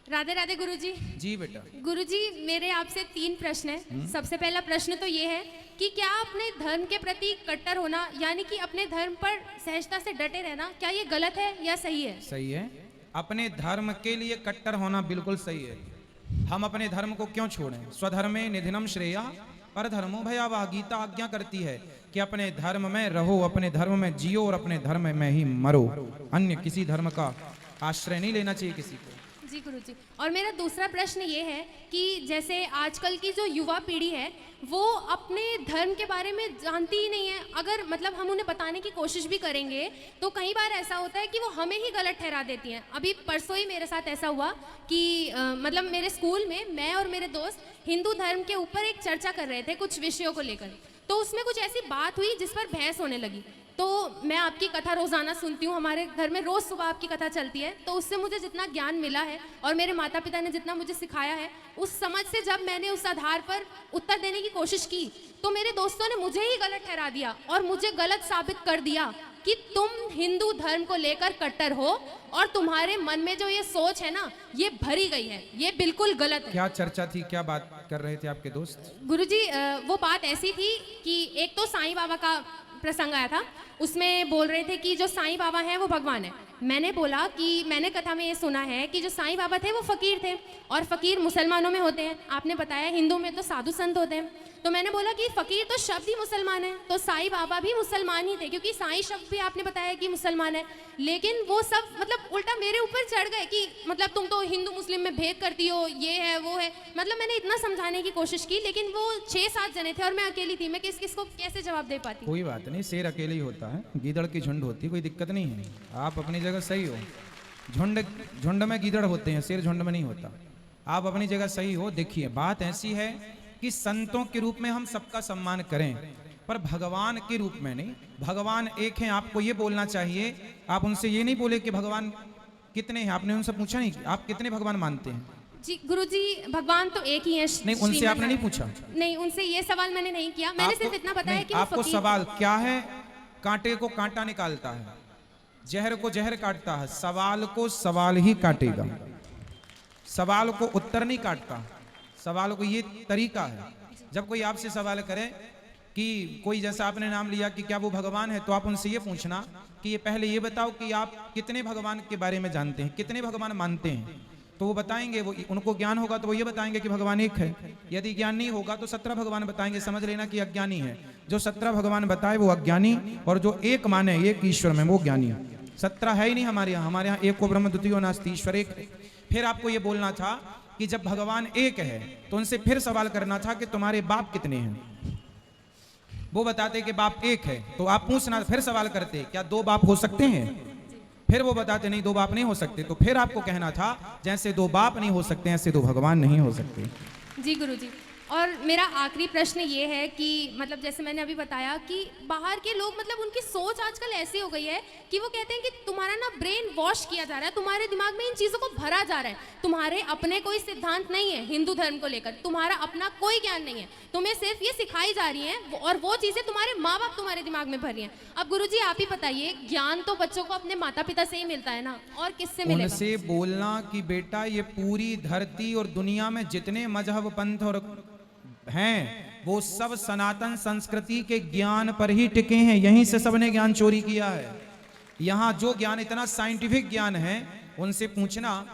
राधे राधे गुरुजी। जी बेटा। गुरुजी मेरे आपसे 3 प्रश्न हैं। सबसे पहला प्रश्न तो ये है कि क्या अपने धर्म के प्रति कट्टर होना यानी कि अपने धर्म पर सहजता से डटे रहना, क्या ये गलत है या सही है? सही है। अपने धर्म के लिए कट्टर होना बिल्कुल सही है। हम अपने धर्म को क्यों छोड़ें? स्वधर्मे निधनम श्रेया पर धर्मो भयावह। गीता आज्ञा करती है कि अपने धर्म में रहो, अपने धर्म में जियो और अपने धर्म में ही मरो। अन्य किसी धर्म का आश्रय नहीं लेना चाहिए किसी को। जी गुरुजी। और मेरा दूसरा प्रश्न ये है कि जैसे आजकल की जो युवा पीढ़ी है वो अपने धर्म के बारे में जानती ही नहीं है। अगर मतलब हम उन्हें बताने की कोशिश भी करेंगे तो कई बार ऐसा होता है कि वो हमें ही गलत ठहरा देती हैं। अभी परसों ही मेरे साथ ऐसा हुआ कि मतलब मेरे स्कूल में मैं और मेरे दोस्त हिंदू धर्म के ऊपर एक चर्चा कर रहे थे कुछ विषयों को लेकर, तो उसमें कुछ ऐसी बात हुई जिस पर बहस होने लगी। तो मैं आपकी कथा रोज़ाना सुनती हूँ, हमारे घर में रोज़ सुबह आपकी कथा चलती है, तो उससे मुझे जितना ज्ञान मिला है और मेरे माता पिता ने जितना मुझे सिखाया है, उस समझ से जब मैंने उस आधार पर उत्तर देने की कोशिश की तो मेरे दोस्तों ने मुझे ही गलत ठहरा दिया और मुझे गलत साबित कर दिया कि तुम हिंदू धर्म को लेकर कट्टर हो और तुम्हारे मन में जो ये सोच है ना ये भरी गई है, ये बिल्कुल गलत है। क्या चर्चा थी, क्या बात कर रहे थे आपके दोस्त? गुरुजी वो बात ऐसी थी कि एक तो साईं बाबा का प्रसंग आया था, उसमें बोल रहे थे कि जो साईं बाबा हैं वो भगवान है। मैंने बोला कि मैंने कथा में ये सुना है कि जो साईं बाबा थे वो फकीर थे और फकीर मुसलमानों में होते हैं, आपने बताया हिंदू में तो साधु संत होते हैं। तो मैंने बोला कि फकीर तो शब्द ही मुसलमान है, तो साईं बाबा भी मुसलमान ही थे क्योंकि साईं शब्द भी आपने बताया कि मुसलमान है। लेकिन वो सब मतलब उल्टा मेरे ऊपर चढ़ गए कि मतलब तुम तो हिंदू मुस्लिम में भेद करती हो, ये है वो है। मतलब मैंने इतना समझाने की कोशिश की लेकिन वो 6-7 जने थे और मैं अकेली थी, मैं किस किस को कैसे जवाब दे पाती? कोई बात नहीं, शेर अकेले ही होता है, गीदड़ की झुंड होती है, कोई दिक्कत नहीं है। आप अपनी जगह सही हो। झुंड में गीदड़ होते हैं, शेर झुंड में नहीं होता। आप अपनी जगह सही हो। देखिए बात ऐसी है कि संतों के रूप में हम सबका सम्मान करें पर भगवान के रूप में नहीं। भगवान एक है, आपको ये बोलना चाहिए। आप उनसे ये नहीं बोले कि भगवान कितने हैं, आपने उनसे पूछा नहीं कि आप कितने भगवान मानते हैं? जी गुरुजी भगवान तो एक ही है। नहीं, उनसे आपने नहीं पूछा? नहीं, उनसे ये सवाल मैंने नहीं किया, मैंने सिर्फ इतना बताया कि आपको सवाल क्या है? कांटे को कांटा निकालता है, जहर को जहर काटता है, सवाल को सवाल ही काटेगा, सवाल को उत्तर नहीं काटता। सवाल को ये तरीका है, जब कोई आपसे सवाल करे कि कोई जैसा आपने नाम लिया कि क्या वो भगवान है, तो आप उनसे ये पूछना कि ये पहले ये बताओ कि आप कितने भगवान के बारे में जानते हैं, कितने भगवान मानते हैं। तो वो बताएंगे, वो उनको ज्ञान होगा तो वो ये बताएंगे कि भगवान एक है। यदि ज्ञान नहीं होगा तो 17 भगवान बताएंगे। समझ लेना कि अज्ञानी है। जो 17 भगवान बताए वो अज्ञानी, और जो एक माने एक ईश्वर में वो ज्ञानी। 17 है ही नहीं हमारे यहाँ। हमारे यहाँ एक को ब्रह्म द्वितीयो नास्ति, ईश्वर एक है। फिर आपको ये बोलना था कि जब भगवान एक है तो उनसे फिर सवाल करना था कि तुम्हारे बाप कितने हैं। वो बताते कि बाप एक है, तो आप पूछना, फिर सवाल करते क्या 2 बाप हो सकते हैं? फिर वो बताते नहीं 2 बाप नहीं हो सकते। तो फिर आपको कहना था जैसे 2 बाप नहीं हो सकते ऐसे 2 भगवान नहीं हो सकते। जी गुरुजी। और मेरा आखिरी प्रश्न ये है कि मतलब जैसे मैंने अभी बताया कि बाहर के लोग मतलब उनकी सोच आजकल ऐसी हो गई है कि वो कहते हैं कि तुम्हारा ना ब्रेन वॉश किया जा रहा है, तुम्हारे दिमाग में इन चीज़ों को भरा जा रहा है। तुम्हारे अपने कोई सिद्धांत नहीं है हिंदू धर्म को लेकर, तुम्हारा अपना कोई ज्ञान नहीं है, तुम्हें सिर्फ ये सिखाई जा रही हैं और वो चीज़ें तुम्हारे माँ बाप तुम्हारे दिमाग में भर रही हैं। अब गुरुजी आप ही बताइए, ज्ञान तो बच्चों को अपने माता पिता से ही मिलता है ना, और किससे मिलेगा? उनसे बोलना कि बेटा ये पूरी धरती और दुनिया में जितने मजहब पंथ और हैं वो सब सनातन संस्कृति के ज्ञान पर ही टिके हैं। यहीं से सबने ज्ञान चोरी किया है। यहाँ जो ज्ञान इतना साइंटिफिक ज्ञान है, उनसे पूछना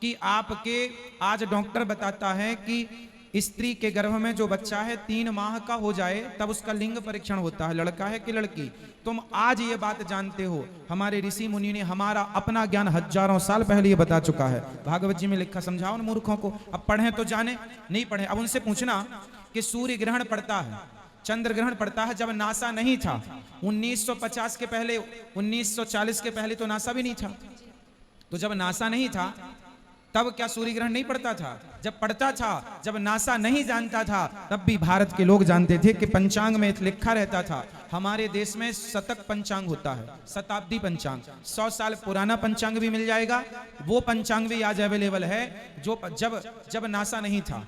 कि आपके आज डॉक्टर बताता है कि स्त्री के गर्भ में जो बच्चा है 3 माह का हो जाए तब उसका लिंग परीक्षण होता है, लड़का है कि लड़की। तुम आज ये बात जानते हो, हमारे ऋषि मुनि ने हमारा अपना ज्ञान हजारों साल पहले ये बता चुका है। भागवत जी में लिखा, समझाओ उन मूर्खों को। अब पढ़े तो जाने, नहीं पढ़े। अब उनसे पूछना कि सूर्य ग्रहण पड़ता है, चंद्र ग्रहण पड़ता है, जब नासा नहीं था 1950 के पहले, 1940 के पहले तो नासा भी नहीं था। तो जब नासा नहीं था तब क्या सूर्य ग्रहण नहीं पड़ता था? जब पड़ता था, जब नासा नहीं जानता था, तब भी भारत के लोग जानते थे कि पंचांग में लिखा रहता था। हमारे देश में शतक पंचांग होता है, शताब्दी पंचांग, 100 साल पुराना पंचांग भी मिल जाएगा। वो पंचांग भी आज अवेलेबल है जो जब नासा नहीं था।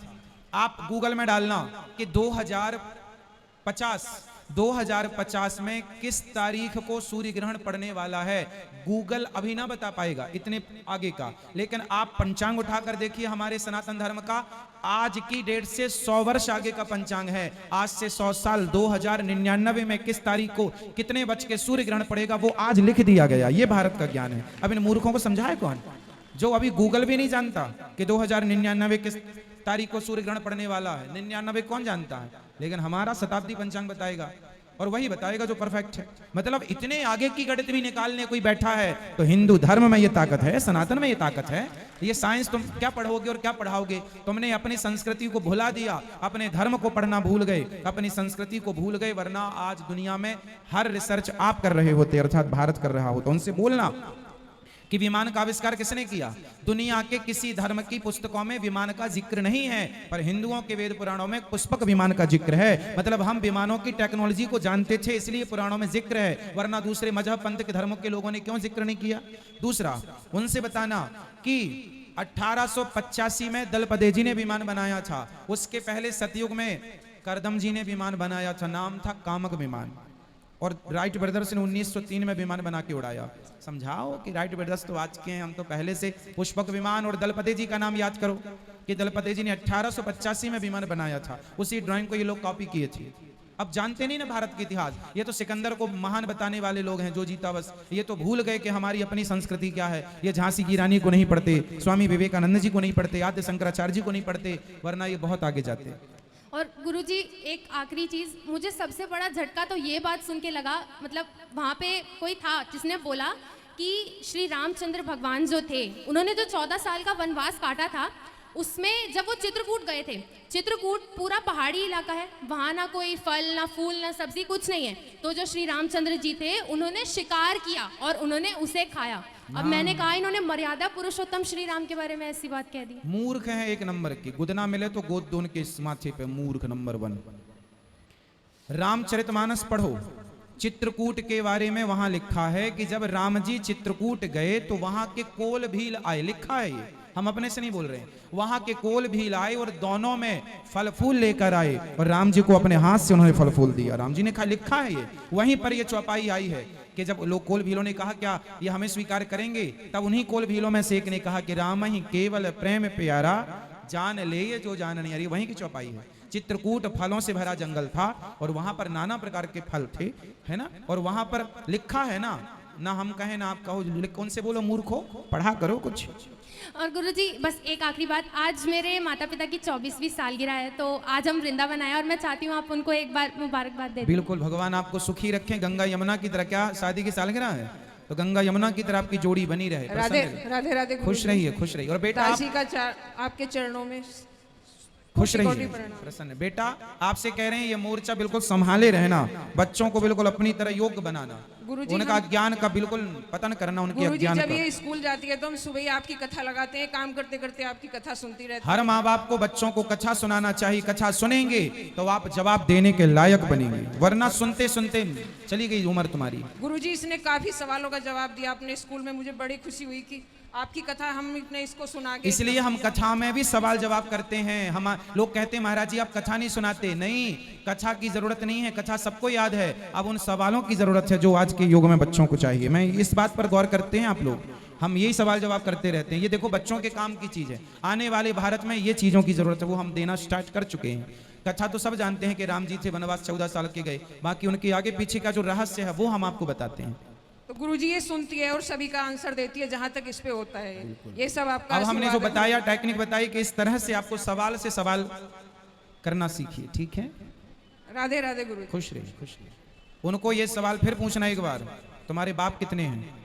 आप गूगल में डालना कि 2050 2050 में किस तारीख को सूर्य ग्रहण पड़ने वाला है, गूगल अभी ना बता पाएगा इतने आगे का, लेकिन आप पंचांग उठाकर देखिए हमारे सनातन धर्म का, आज की डेट से 100 वर्ष आगे का पंचांग है। आज से 100 साल 2099 में किस तारीख को कितने बज के सूर्य ग्रहण पड़ेगा वो आज लिख दिया गया। ये भारत का ज्ञान है। अब इन मूर्खों को समझाए कौन, जो अभी गूगल भी नहीं जानता कि 2099 किस तारीख को सूर्य ग्रहण पड़ने वाला है। 99 कौन जानता है, लेकिन हमारा शताब्दी पंचांग बताएगा और वही बताएगा जो परफेक्ट है। मतलब इतने आगे की गणित भी निकालने कोई बैठा है तो हिंदू धर्म में ये ताकत है, सनातन में ये ताकत है। ये साइंस तुम क्या पढ़ोगे और क्या पढ़ाओगे, तुमने अपनी संस्कृति को भुला दिया, अपने धर्म को पढ़ना भूल गए, अपनी संस्कृति को भूल गए। वरना आज दुनिया में हर रिसर्च आप कर रहे होते, अर्थात भारत कर रहा हो, तो उनसे बोलना कि विमान का आविष्कार किसने किया। दुनिया के किसी धर्म की पुस्तकों में विमान का जिक्र नहीं है, पर हिंदुओं के वेद पुराणों में पुष्पक विमान का जिक्र है। मतलब हम विमानों की टेक्नोलॉजी को जानते थे इसलिए पुराणों में जिक्र है, वरना दूसरे मजहब पंथ के धर्मों के लोगों ने क्यों जिक्र नहीं किया। दूसरा, उनसे बताना कि 1885 में दलपदे जी ने विमान बनाया था, उसके पहले सतयुग में करदम जी ने विमान बनाया था, नाम था कामक विमान, और राइट ब्रदर्स ने 1903 में विमान बना के उड़ाया। समझाओ कि राइट ब्रदर्स तो आज के हैं, हम तो पहले से। पुष्पक विमान और दलपदे जी का नाम याद करो कि दलपदे जी ने 1885 में विमान बनाया था, उसी ड्राइंग को ये लोग कॉपी किए थे। अब जानते नहीं ना भारत के इतिहास, ये तो सिकंदर को महान बताने वाले लोग हैं जो जीता बस। ये तो भूल गए कि हमारी अपनी संस्कृति क्या है। ये झांसी की रानी को नहीं पढ़ते, स्वामी विवेकानंद जी को नहीं पढ़ते, आद्य शंकराचार्य जी को नहीं पढ़ते, वरना ये बहुत आगे जाते। और गुरुजी एक आखिरी चीज, मुझे सबसे बड़ा झटका तो ये बात सुन के लगा, मतलब वहाँ पे कोई था जिसने बोला कि श्री रामचंद्र भगवान जो थे उन्होंने जो 14 साल का वनवास काटा था, उसमें जब वो चित्रकूट गए थे, चित्रकूट पूरा पहाड़ी इलाका है, वहाँ ना कोई फल ना फूल ना सब्जी कुछ नहीं है। तो जो श्री रामचंद्र जी थे उन्होंने शिकार किया और उन्होंने उसे खाया। अब मैंने कहा इन्होंने मर्यादा पुरुषोत्तम श्री राम के बारे में ऐसी बात कह दी। मूर्ख है एक नंबर की, गुदना मिले तो गोद दो उनके माथे पे, मूर्ख नंबर 1। रामचरितमानस पढ़ो, चित्रकूट के बारे में वहां लिखा है कि जब राम जी चित्रकूट गए तो वहां के कोल भील आए, लिखा है ये, हम अपने से नहीं बोल रहे हैं। वहां के कोल भील आए और दोनों में फल फूल लेकर आए और राम जी को अपने हाथ से उन्होंने फल फूल दिया। राम जी ने कहा, लिखा है ये, वहीं पर ये चौपाई आई है कि जब लोग कोल भीलों ने कहा क्या ये हमें स्वीकार करेंगे, तब उन्हीं कोल भीलों में से एक ने कहा कि राम ही केवल प्रेम प्यारा, जान ले ये जो जान नहीं आ रही। वहीं की चौपाई है। चित्रकूट फलों से भरा जंगल था और वहां पर नाना प्रकार के फल थे, है ना, और वहां पर लिखा है ना हम कहें ना आप कहो, कौन से बोलो मूर्खो, पढ़ा करो कुछ। और गुरुजी बस एक आखिरी बात, आज मेरे माता पिता की 24वीं सालगिरह है, तो आज हम वृंदावन आए और मैं चाहती हूँ आप उनको एक बार मुबारकबाद दे दें। बिल्कुल, भगवान आपको सुखी रखें। गंगा यमुना की तरह, क्या शादी की सालगिरह है तो गंगा यमुना की तरह आपकी जोड़ी बनी रहे। राधे राधे राधे, खुश रहिए, खुश रहिए। और बेटा आपके चरणों में खुश रहिए, प्रसन्न। बेटा आपसे कह रहे हैं ये मोर्चा बिल्कुल संभाले रहना, बच्चों को बिल्कुल अपनी तरह योग्य बनाना, उनका ज्ञान का बिल्कुल पतन करना, उनके अज्ञान जब का। ये स्कूल जाती है तो हम सुबह ही आपकी कथा लगाते हैं, काम करते करते आपकी कथा सुनती रहती हर माँ बाप को बच्चों को कथा सुनाना चाहिए। कथा सुनेंगे तो आप जवाब देने के लायक बनेंगे, वरना सुनते सुनते चली गई उम्र तुम्हारी। गुरुजी इसने काफी सवालों का जवाब दिया अपने स्कूल में, मुझे बड़ी खुशी हुई कि आपकी कथा हम इतने इसको सुना के। इसलिए हम कथा में भी सवाल जवाब करते हैं। हम लोग कहते हैं महाराज जी आप कथा नहीं सुनाते, नहीं, कथा की जरूरत नहीं है, कथा सबको याद है। अब उन सवालों की जरूरत है जो आज के युग में बच्चों को चाहिए। मैं इस बात पर गौर करते हैं आप लोग, हम यही सवाल जवाब करते रहते हैं। ये देखो बच्चों के काम की चीज है, आने वाले भारत में ये चीजों की जरूरत है, वो हम देना स्टार्ट कर चुके हैं। कथा तो सब जानते हैं कि राम जी थे वनवास 14 साल के गए, बाकी उनके आगे पीछे का जो रहस्य है वो हम आपको बताते हैं। तो गुरुजी ये सुनती है और सभी का आंसर देती है जहां तक इस पे होता है। ये सब आपका अब हमने जो बताया टेक्निक बताई कि इस तरह से आपको सवाल से सवाल करना सीखिए, ठीक है। राधे राधे गुरु। खुश रहिए, खुश रहिए। उनको ये सवाल फिर पूछना एक बार, तुम्हारे बाप कितने हैं?